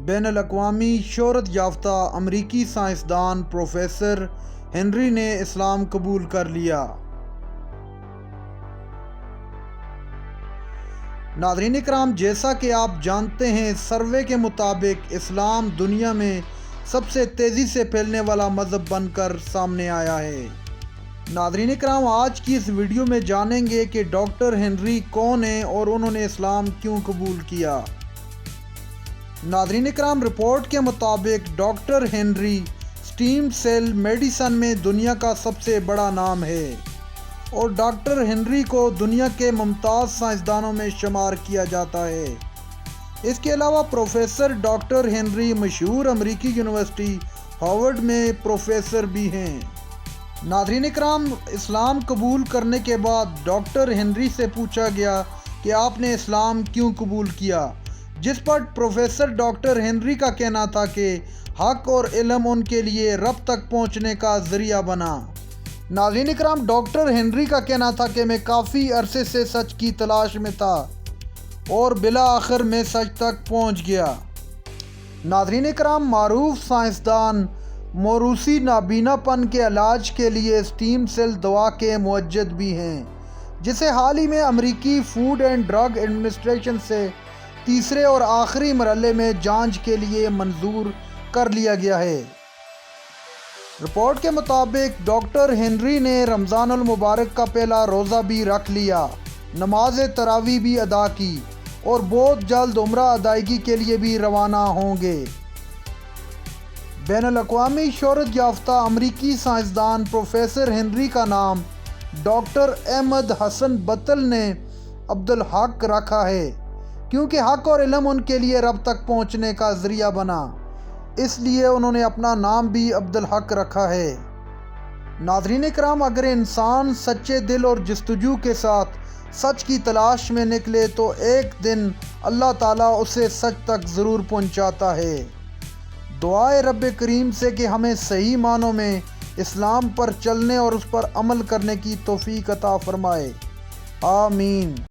بین الاقوامی شہرت یافتہ امریکی سائنسدان پروفیسر ہنری نے اسلام قبول کر لیا۔ ناظرین اکرام، جیسا کہ آپ جانتے ہیں، سروے کے مطابق اسلام دنیا میں سب سے تیزی سے پھیلنے والا مذہب بن کر سامنے آیا ہے۔ ناظرین اکرام، آج کی اس ویڈیو میں جانیں گے کہ ڈاکٹر ہنری کون ہیں اور انہوں نے اسلام کیوں قبول کیا۔ ناظرین اکرام، رپورٹ کے مطابق doctor Henry stem cell medicine میں دنیا کا سب سے بڑا نام ہے اور ڈاکٹر ہنری کو دنیا کے ممتاز سائنسدانوں میں شمار کیا جاتا ہے۔ اس کے علاوہ پروفیسر ڈاکٹر ہنری مشہور امریکی یونیورسٹی ہارورڈ میں پروفیسر بھی ہیں۔ ناظرین اکرام، اسلام قبول کرنے کے بعد ڈاکٹر ہنری سے پوچھا گیا کہ آپ نے اسلام کیوں قبول کیا، جس پر پروفیسر ڈاکٹر ہنری کا کہنا تھا کہ حق اور علم ان کے لیے رب تک پہنچنے کا ذریعہ بنا۔ ناظرین اکرام، ڈاکٹر ہنری کا کہنا تھا کہ میں کافی عرصے سے سچ کی تلاش میں تھا اور بالآخر میں سچ تک پہنچ گیا۔ ناظرین اکرام، معروف سائنسدان موروثی نابینا پن کے علاج کے لیے اسٹیم سیل دوا کے موجد بھی ہیں، جسے حال ہی میں امریکی فوڈ اینڈ ڈرگ ایڈمنسٹریشن سے تیسرے اور آخری مرحلے میں جانچ کے لیے منظور کر لیا گیا ہے۔ رپورٹ کے مطابق ڈاکٹر ہنری نے رمضان المبارک کا پہلا روزہ بھی رکھ لیا، نماز تراویح بھی ادا کی اور بہت جلد عمرہ ادائیگی کے لیے بھی روانہ ہوں گے۔ بین الاقوامی شہرت یافتہ امریکی سائنسدان پروفیسر ہنری کا نام ڈاکٹر احمد حسن بطل نے عبدالحق رکھا ہے، کیونکہ حق اور علم ان کے لیے رب تک پہنچنے کا ذریعہ بنا، اس لیے انہوں نے اپنا نام بھی عبدالحق رکھا ہے۔ ناظرین اکرام، اگر انسان سچے دل اور جستجو کے ساتھ سچ کی تلاش میں نکلے تو ایک دن اللہ تعالیٰ اسے سچ تک ضرور پہنچاتا ہے۔ دعائے رب کریم سے کہ ہمیں صحیح معنوں میں اسلام پر چلنے اور اس پر عمل کرنے کی توفیق عطا فرمائے، آمین۔